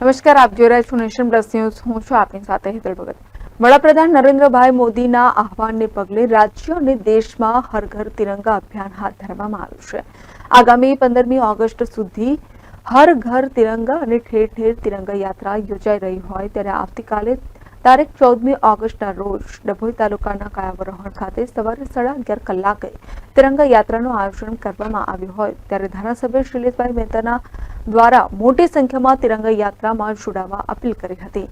નમસ્કાર, આપ જોઈ રહ્યા છો નેશન પ્લસ ન્યૂઝ. હું છું આપની સાથે હેતલ ભગત. વડાપ્રધાન નરેન્દ્રભાઈ મોદીના આહવાનને પગલે રાજ્ય અને દેશમાં હર ઘર તિરંગા અભિયાન હાથ ધરવામાં આવ્યું છે. આગામી 15મી ઓગસ્ટ સુધી હર ઘર તિરંગા અને ઠેર ઠેર તિરંગા યાત્રા યોજાઈ રહી હોય ત્યારે આવતીકાલે તારીખ 14મી ઓગસ્ટના રોજ ડભોઈ તાલુકાના કાયાવરોહણ ખાતે સવારે 11:30 કલાકે તિરંગા યાત્રાનું આયોજન કરવામાં આવ્યું હોય ત્યારે ધારાસભ્ય શૈલેષભાઈ મહેતાના દ્વારા મોટી સંખ્યામાં તિરંગા યાત્રામાં જોડાવા અપીલ કરી હતી.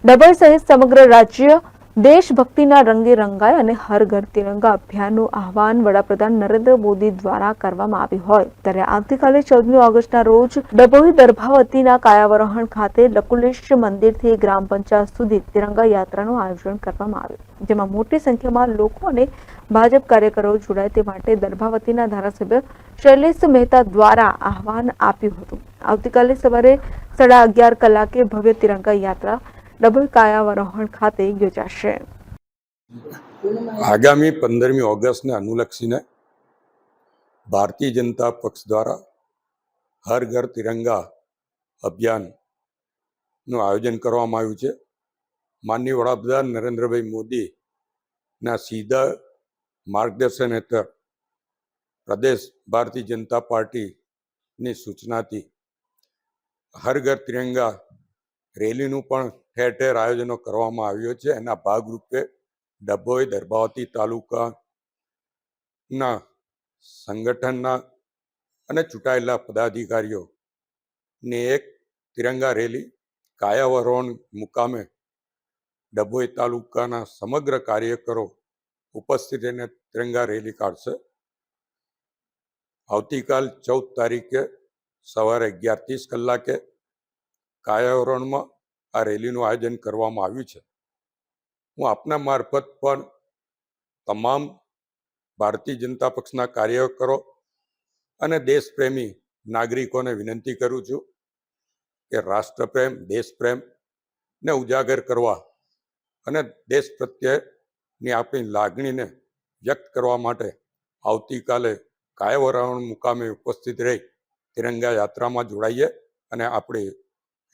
ડભોઈ સહિત સમગ્ર રાજ્ય દેશભક્તિના રંગે રંગાય અને હર ઘર તિરંગા અભિયાનનું આહવાન વડાપ્રધાન નરેન્દ્ર મોદી દ્વારા કરવામાં આવ્યું હોય ત્યારે આવતીકાલે 14મી ઓગસ્ટના રોજ ડભોઈ દર્ભાવતીના કાયાવરોહણ ખાતે લકુલેશ મંદિરથી ગ્રામ પંચાયત સુધી તિરંગા યાત્રાનું આયોજન કરવામાં આવ્યું, જેમાં મોટી સંખ્યામાં લોકો અને ભાજપ કાર્યકરો જોડાય તે માટે દર્ભાવતીના ધારાસભ્ય શૈલેષ મહેતા દ્વારા આહવાન આપ્યું હતું. આવતીકાલે સવારે 11:30 કલાકે ભવ્ય તિરંગા યાત્રા ડભોઈ કાયાવરોહણ ખાતે યોજાશે. આગામી 15મી ઓગસ્ટને અનુલક્ષીને ભારતીય જનતા પક્ષ દ્વારા હર ઘર તિરંગા અભિયાનનું આયોજન કરવામાં આવ્યું છે. માનનીય વડાપ્રધાન નરેન્દ્રભાઈ મોદીના સીધા માર્ગદર્શન હેઠળ પ્રદેશ ભારતીય જનતા પાર્ટીની સૂચનાથી હર ઘર તિરંગા રેલીનું પણ ઠેર ઠેર આયોજનો કરવામાં આવ્યો છે. એના ભાગરૂપે ડભોઈ દર્ભાવતી તાલુકાના સંગઠનના અને ચૂંટાયેલા પદાધિકારીઓની એક તિરંગા રેલી કાયાવરોહણ મુકામે ડભોઈ તાલુકાના સમગ્ર કાર્યકરો ઉપસ્થિત રહીને તિરંગા રેલી કાઢશે. આવતીકાલ 14 તારીખે સવારે 11:30 કલાકે કાયાવરણમાં આ રેલીનું આયોજન કરવામાં આવ્યું છે. હું આપના મારફત પણ તમામ ભારતીય જનતા પક્ષના કાર્યકરો અને દેશપ્રેમી નાગરિકોને વિનંતી કરું છું કે રાષ્ટ્રપ્રેમ, દેશપ્રેમને ઉજાગર કરવા અને દેશ પ્રત્યેની આપણી લાગણીને વ્યક્ત કરવા માટે આવતીકાલે કાયાવરોહણ મુકામે ઉપસ્થિત રહી તિરંગા યાત્રામાં જોડાઈએ અને આપણી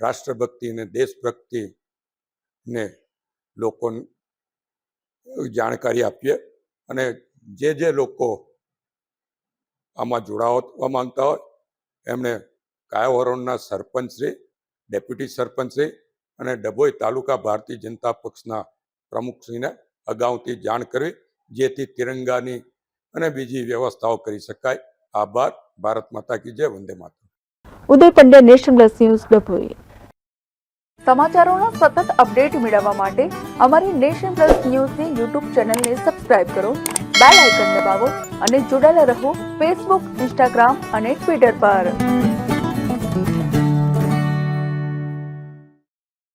રાષ્ટ્રભક્તિ અને દેશભક્તિને લોકોને જાણકારી આપીએ. અને જે લોકો આમાં જોડાવા માંગતા હોય એમણે કાયાવરોહણના સરપંચશ્રી, ડેપ્યુટી સરપંચશ્રી અને ડભોઈ તાલુકા ભારતીય જનતા પક્ષના પ્રમુખશ્રીને અગાઉથી જાણ કરવી, જેથી તિરંગાની અને બીજી વ્યવસ્થાઓ કરી શકાય. આભાર. ભારત માતા કી જય. વંદે માતરમ. Uday Pandya, nation plus news, Dabhoi. સમાચારોના સતત અપડેટ મેળવવા માટે અમારી નેશન પ્લસ ન્યૂઝની યુટ્યુબ ચેનલને સબસ્ક્રાઇબ કરો, બેલ આઇકન દબાવો અને જોડાયેલા રહો ફેસબુક, ઇન્સ્ટાગ્રામ અને ટ્વિટર પર.